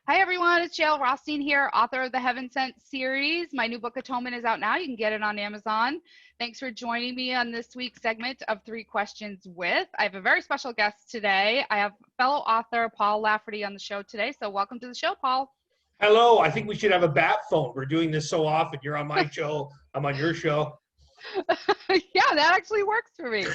Hi everyone, it's Jill Rothstein here, author of the Heaven Sent series. My new book Atonement is out now. You can get it on Amazon. Thanks for joining me on this week's segment of Three Questions With. I have a very special guest today. I have fellow author Paul Lafferty on the show today. So welcome to the show, Paul. Hello, I think we should have a bat phone. We're doing this so often. You're on my show, I'm on your show. Yeah, that actually works for me.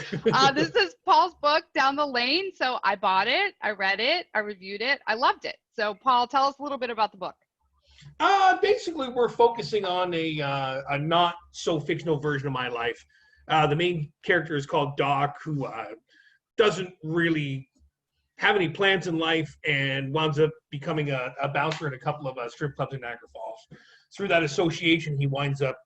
This is Paul's book, Down the Lane. So I bought it, I read it, I reviewed it, I loved it. So Paul, tell us a little bit about the book. Basically, we're focusing on a not so fictional version of my life. The main character is called Doc, who doesn't really have any plans in life and winds up becoming a bouncer in a couple of strip clubs in Niagara Falls. Through that association, he winds up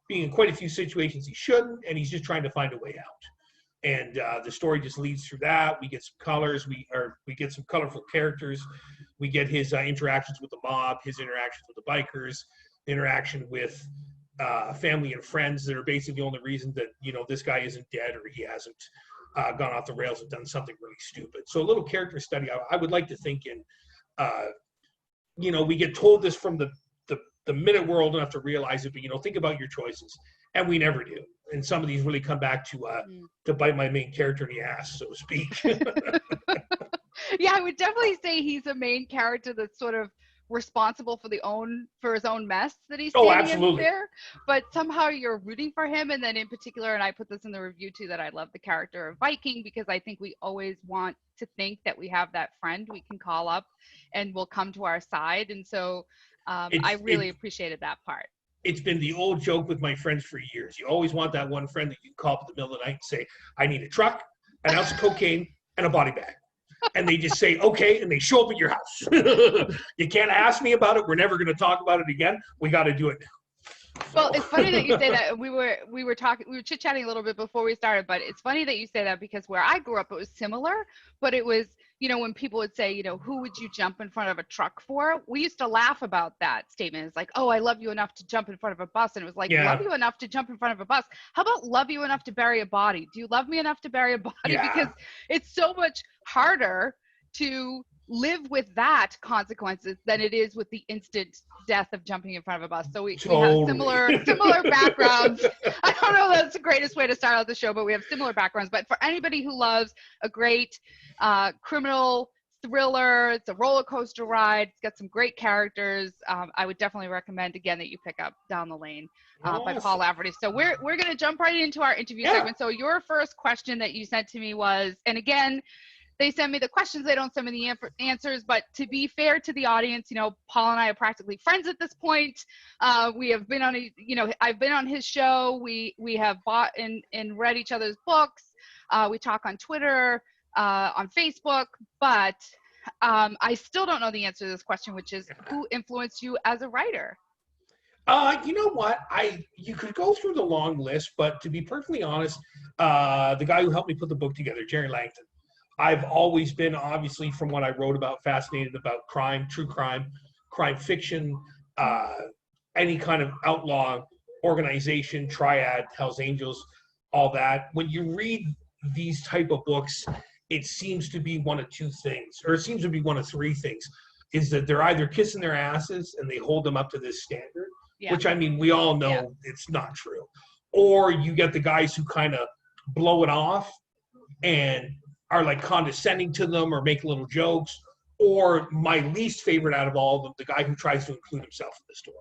being in quite a few situations he shouldn't, and he's just trying to find a way out. And the story just leads through that. We get some colors, we get some colorful characters. We get his interactions with the mob, his interactions with the bikers, interaction with family and friends that are basically the only reason that, you know, this guy isn't dead or he hasn't gone off the rails and done something really stupid. So a little character study. I would like to think in, you know, we get told this from the minute we're old enough to realize it, but, you know, think about your choices. And we never do. And some of these really come back to bite my main character in the ass, so to speak. Yeah, I would definitely say he's a main character that's sort of responsible for his own mess that he's standing in there. But somehow you're rooting for him. And then in particular, and I put this in the review too, that I love the character of Viking, because I think we always want to think that we have that friend we can call up and will come to our side. And so I really appreciated that part. It's been the old joke with my friends for years. You always want that one friend that you call up in the middle of the night and say, I need a truck, an ounce of cocaine, and a body bag. And they just say, okay, and they show up at your house. You can't ask me about it. We're never going to talk about it again. We got to do it now. Well, it's funny that you say that. We were chit-chatting a little bit before we started, but it's funny that you say that, because where I grew up, it was similar, but it was, you know, when people would say, you know, who would you jump in front of a truck for? We used to laugh about that statement. It's like, oh, I love you enough to jump in front of a bus. And it was like, love you enough to jump in front of a bus. How about love you enough to bury a body? Do you love me enough to bury a body? Yeah. Because it's so much harder to live with that consequences than it is with the instant death of jumping in front of a bus. So we have similar backgrounds. I don't know that's the greatest way to start out the show, but we have similar backgrounds. But for anybody who loves a great criminal thriller, it's a roller coaster ride, it's got some great characters, I would definitely recommend again that you pick up Down the Lane by Paul Lafferty. So we're going to jump right into our interview segment. So your first question that you sent to me was, and again, they send me the questions, they don't send me the answers, but to be fair to the audience, you know, Paul and I are practically friends at this point. We have been on I've been on his show. We have bought and read each other's books. We talk on Twitter, on Facebook, but I still don't know the answer to this question, which is who influenced you as a writer? You know what? You could go through the long list, but to be perfectly honest, the guy who helped me put the book together, Jerry Langton. I've always been, obviously, from what I wrote about, fascinated about crime, true crime, crime fiction, any kind of outlaw organization, triad, Hells Angels, all that. When you read these type of books, it seems to be one of two things, or it seems to be one of three things, is that they're either kissing their asses and they hold them up to this standard, which, I mean, we all know it's not true. Or you get the guys who kind of blow it off and are like condescending to them or make little jokes, or my least favorite out of all of them, the guy who tries to include himself in the story.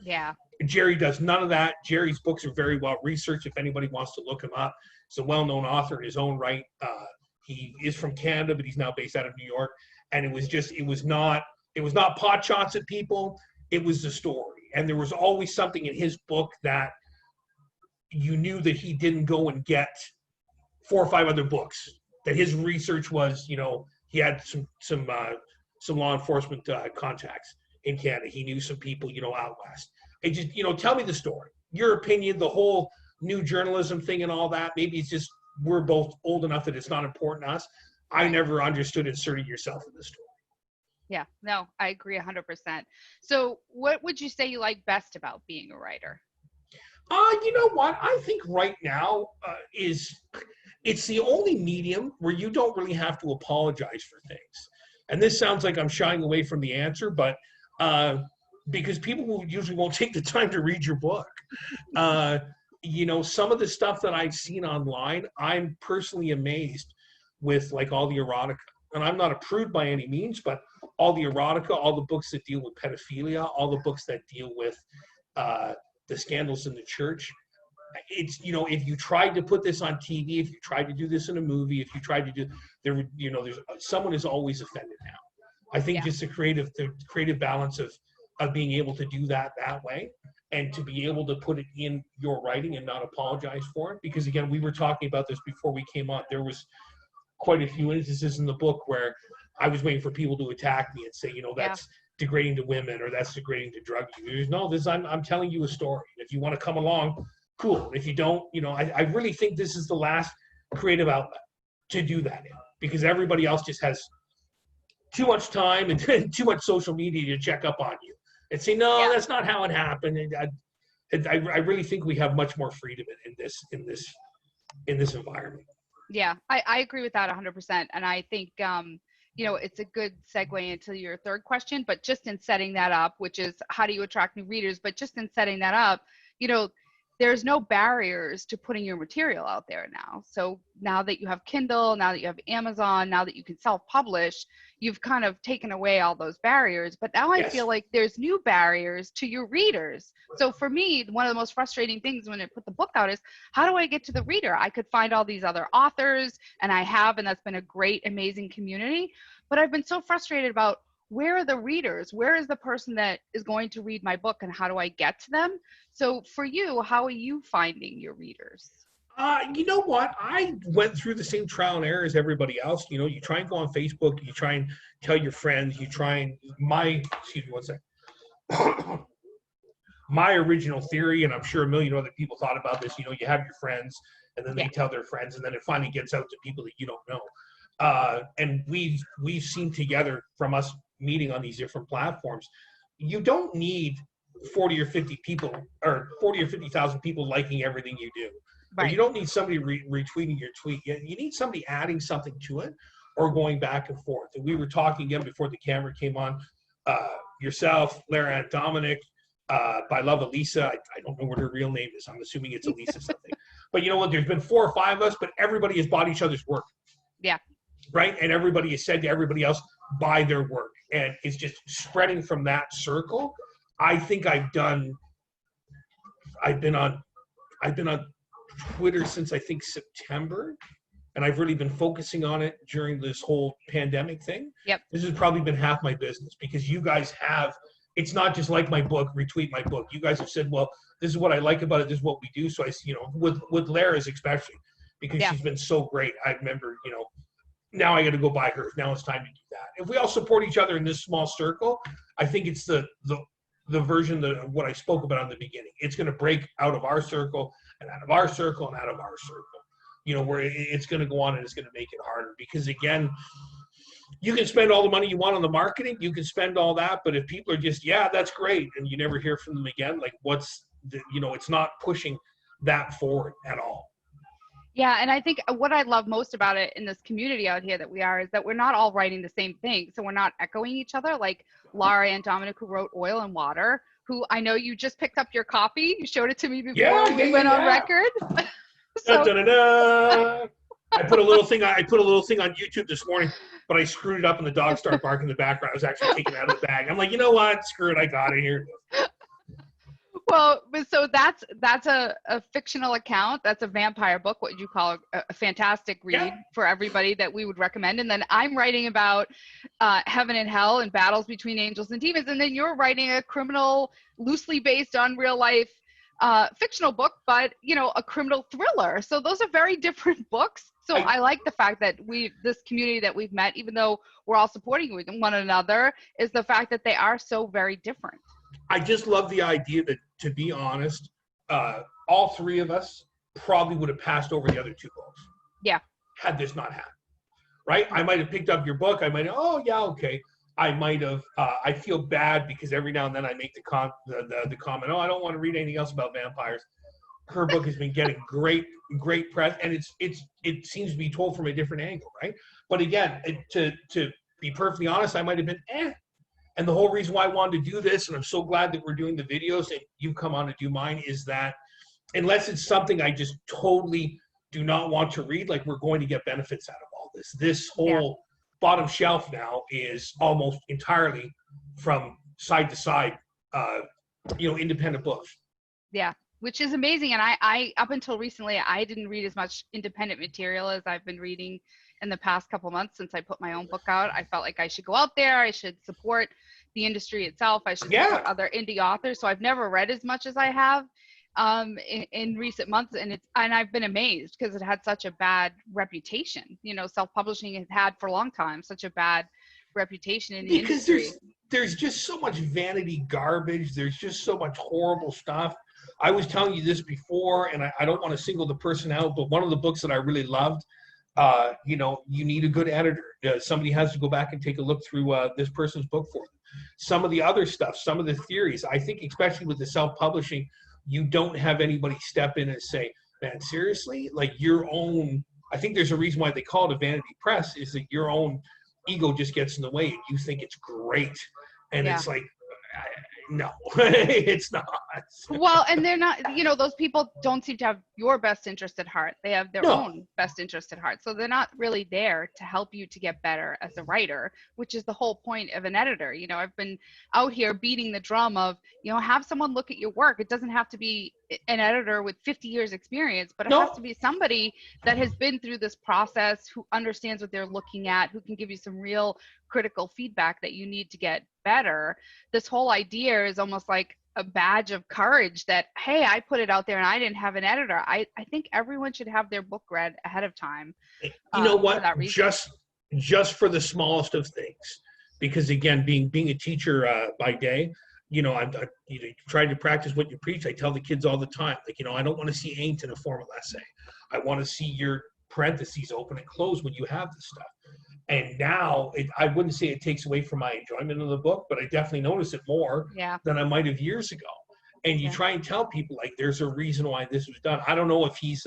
Yeah. Jerry does none of that. Jerry's books are very well researched. If anybody wants to look him up, he's a well-known author in his own right. He is from Canada, but he's now based out of New York. And it was not pot shots at people. It was the story. And there was always something in his book that you knew that he didn't go and get 4 or 5 other books. That his research was, you know, he had some law enforcement contacts in Canada. He knew some people, you know, out west. And just, you know, tell me the story, your opinion, the whole new journalism thing and all that. Maybe it's just we're both old enough that it's not important to us. I never understood inserting yourself in the story. Yeah, no, I agree 100%. So what would you say you like best about being a writer? You know what? I think right now it's the only medium where you don't really have to apologize for things. and this sounds like I'm shying away from the answer, but because people usually won't take the time to read your book. You know, some of the stuff that I've seen online, I'm personally amazed with, like, all the erotica. And I'm not a prude by any means, but all the erotica, all the books that deal with pedophilia, all the books that deal with the scandals in the church. It's, you know, if you tried to put this on TV, if you tried to do this in a movie, if you tried to do, there, you know, there's someone is always offended now. I think just the creative balance of being able to do that way, and to be able to put it in your writing and not apologize for it. Because again, we were talking about this before we came on. There was quite a few instances in the book where I was waiting for people to attack me and say, you know, that's degrading to women, or that's degrading to drug users. No, I'm telling you a story. If you want to come along, cool. If you don't, you know, I really think this is the last creative outlet to do that in, because everybody else just has too much time and too much social media to check up on you and say, no, that's not how it happened. And I really think we have much more freedom in this environment. Yeah, I agree with that 100%. And I think, you know, it's a good segue into your third question, but just in setting that up, which is how do you attract new readers? But just in setting that up, you know, there's no barriers to putting your material out there now. So now that you have Kindle, now that you have Amazon, now that you can self-publish, you've kind of taken away all those barriers. But now I feel like there's new barriers to your readers. So for me, one of the most frustrating things when I put the book out is, how do I get to the reader? I could find all these other authors, and I have, and that's been a great, amazing community. But I've been so frustrated about, where are the readers? Where is the person that is going to read my book, and how do I get to them? So for you, how are you finding your readers? You know what? I went through the same trial and error as everybody else. You know, you try and go on Facebook, you try and tell your friends, you try and excuse me one second. My original theory, and I'm sure a million other people thought about this, you know, you have your friends, and then they tell their friends, and then it finally gets out to people that you don't know. And we've seen together from us meeting on these different platforms, you don't need 40 or 50 people, or 40 or 50,000 people liking everything you do. Right. Or you don't need somebody retweeting your tweet. You need somebody adding something to it, or going back and forth. And we were talking again before the camera came on, yourself, Lara, and Dominic, by love Elisa. I don't know what her real name is. I'm assuming it's Elisa something. But you know what? There's been 4 or 5 of us, but everybody has bought each other's work. Yeah. Right? And everybody has said to everybody else, buy their work. And it's just spreading from that circle. I think I've been on Twitter since I think September, and I've really been focusing on it during this whole pandemic thing. Yep. This has probably been half my business, because you guys have, it's not just like my book, retweet my book. You guys have said, well, this is what I like about it, this is what we do. So I, you know, with Lara's especially, because she's been so great. I remember, you know, now I got to go buy hers. Now it's time to do that. If we all support each other in this small circle, I think it's the version of what I spoke about in the beginning. It's going to break out of our circle, and out of our circle, and out of our circle. You know, where it's going to go on, and it's going to make it harder. Because again, you can spend all the money you want on the marketing, you can spend all that, but if people are just, yeah, that's great, and you never hear from them again, like you know, it's not pushing that forward at all. Yeah, and I think what I love most about it in this community out here that we are is that we're not all writing the same thing. So we're not echoing each other, like Lara and Dominic, who wrote Oil and Water, who I know you just picked up your copy. You showed it to me before we went on record. So, da, da, da, da. I put a little thing on YouTube this morning, but I screwed it up and the dog started barking in the background. I was actually taking it out of the bag. I'm like, you know what? Screw it. I got it here. Well, so that's a fictional account. That's a vampire book, what you call a fantastic read for everybody that we would recommend. And then I'm writing about heaven and hell and battles between angels and demons. And then you're writing a criminal, loosely based on real life fictional book, but, you know, a criminal thriller. So those are very different books. So I like the fact that this community that we've met, even though we're all supporting one another, is the fact that they are so very different. I just love the idea that, to be honest, all 3 of us probably would have passed over the other 2 books. Yeah. Had this not happened, right? I might have picked up your book. I might have, oh yeah, okay. I might have. I feel bad because every now and then I make the comment, oh, I don't want to read anything else about vampires. Her book has been getting great press, and it seems to be told from a different angle, right? But again, to be perfectly honest, I might have been And the whole reason why I wanted to do this, and I'm so glad that we're doing the videos and you come on to do mine, is that unless it's something I just totally do not want to read, like, we're going to get benefits out of all this. This whole bottom shelf now is almost entirely from side to side, independent books. Yeah, which is amazing. And I up until recently, I didn't read as much independent material as I've been reading in the past couple months since I put my own book out. I felt like I should go out there. I should support the industry itself. I should support other indie authors. So I've never read as much as I have in recent months. And I've been amazed because it had such a bad reputation. You know, self-publishing has had for a long time such a bad reputation in the industry. There's just so much vanity garbage. There's just so much horrible stuff. I was telling you this before, and I don't want to single the person out, but one of the books that I really loved, you need a good editor. Somebody has to go back and take a look through this person's book for them. Some of the other stuff, some of the theories, I think especially with the self-publishing, you don't have anybody step in and say, man, seriously? Like your own, I think there's a reason why they call it a vanity press, is that your own ego just gets in the way and you think it's great. And it's like, no, it's not. Well, and they're not, those people don't seem to have your best interest at heart. They have their own best interest at heart. So they're not really there to help you to get better as a writer, which is the whole point of an editor. I've been out here beating the drum of, have someone look at your work. It doesn't have to be an editor with 50 years experience, but it has to be somebody that has been through this process, who understands what they're looking at, who can give you some real critical feedback that you need to get better. This whole idea is almost like a badge of courage that, hey, I put it out there and I didn't have an editor. I think everyone should have their book read ahead of time. You know what? Just for the smallest of things, because again, being a teacher by day, I'm trying to practice what you preach. I tell the kids all the time, like, I don't want to see ain't in a formal essay. I want to see your parentheses open and close when you have this stuff. And now I wouldn't say it takes away from my enjoyment of the book, but I definitely notice it more than I might have years ago. And you try and tell people, like, there's a reason why this was done. I don't know if he's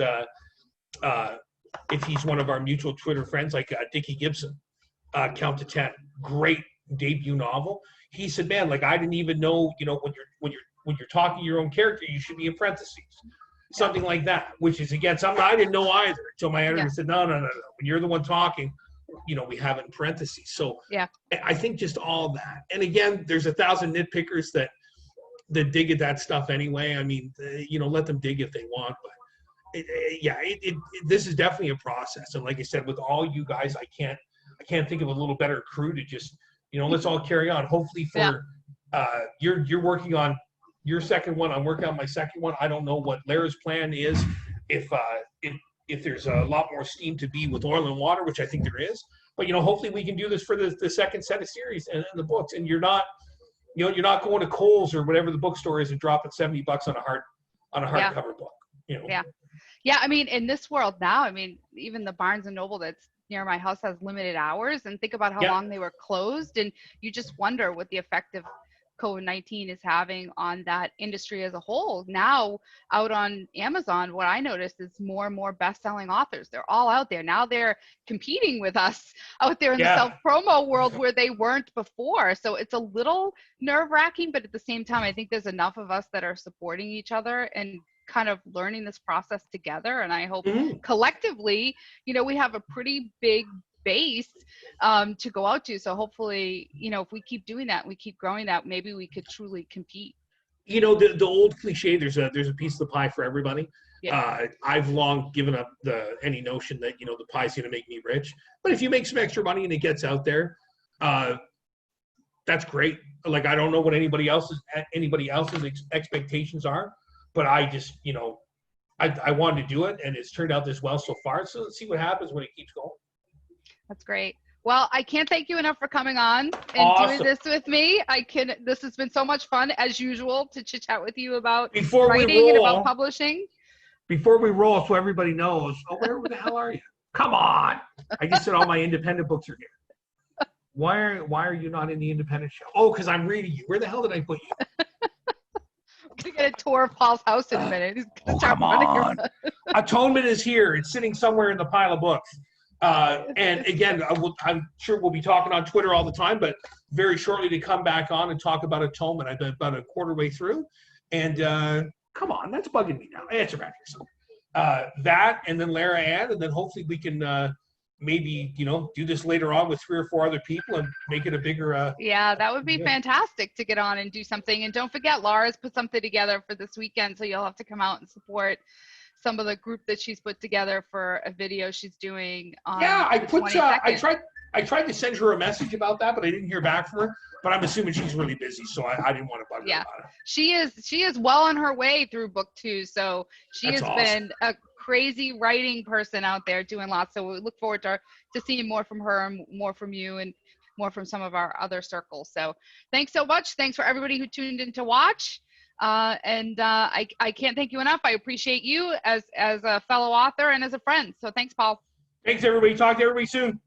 one of our mutual Twitter friends, like Dickie Gibson, Count to 10, great debut novel. He said, man, like, I didn't even know, when you're talking your own character, you should be in parentheses. Something like that, which is, again, something I didn't know either until my editor said, no. When you're the one talking, we have it in parentheses. So I think just all that. And again, there's 1,000 nitpickers that dig at that stuff anyway. I mean, let them dig if they want. But this is definitely a process. And like I said, with all you guys, I can't think of a little better crew to just, let's all carry on. Hopefully you're working on your second one. I'm working on my second one. I don't know what Lara's plan is. If there's a lot more steam to be with Oil and Water, which I think there is, but hopefully we can do this for the second set of series and the books. And you're not going to Kohl's or whatever the bookstore is and dropping $70 on a hardcover book. Yeah. I mean, in this world now, I mean, even the Barnes and Noble that's near my house has limited hours, and think about how long they were closed, and you just wonder what the effect of COVID-19 is having on that industry as a whole. Now, out on Amazon, what I noticed is more and more best-selling authors. They're all out there. Now they're competing with us out there in the self-promo world where they weren't before. So it's a little nerve-wracking, but at the same time, I think there's enough of us that are supporting each other and kind of learning this process together. And I hope collectively, we have a pretty big base to go out to. So hopefully, if we keep doing that, we keep growing that, maybe we could truly compete. The old cliche, there's a piece of the pie for everybody. I've long given up any notion that, the pie's going to make me rich. But if you make some extra money and it gets out there, that's great. Like, I don't know what anybody else's expectations are, but I just, I wanted to do it, and it's turned out this well so far. So let's see what happens when it keeps going. That's great. Well, I can't thank you enough for coming on and doing this with me. This has been so much fun, as usual, to chit chat with you about writing and about publishing. Before we roll, so everybody knows, where the hell are you? Come on. I just said all my independent books are here. Why are you not in the independent show? Oh, because I'm reading you. Where the hell did I put you? I'm going to get a tour of Paul's house in a minute. He's gonna start come on. Atonement is here. It's sitting somewhere in the pile of books. And again, I'm sure we'll be talking on Twitter all the time, but very shortly to come back on and talk about Atonement. I've been about a quarter way through, and come on, that's bugging me now. Answer back here. That, and then Lara Ann, and then hopefully we can maybe, do this later on with 3 or 4 other people and make it a bigger. Yeah, that would be fantastic to get on and do something. And don't forget, Laura's put something together for this weekend, so you'll have to come out and support some of the group that she's put together for a video she's doing on I tried to send her a message about that, but I didn't hear back from her. But I'm assuming she's really busy, so I didn't want to bug her about it. She is well on her way through book 2, so That's awesome. Been a crazy writing person out there doing lots. So we look forward to seeing more from her and more from you and more from some of our other circles. So thanks so much. Thanks for everybody who tuned in to watch. I can't thank you enough. I appreciate you as a fellow author and as a friend. So thanks, Paul. Thanks, everybody. Talk to everybody soon.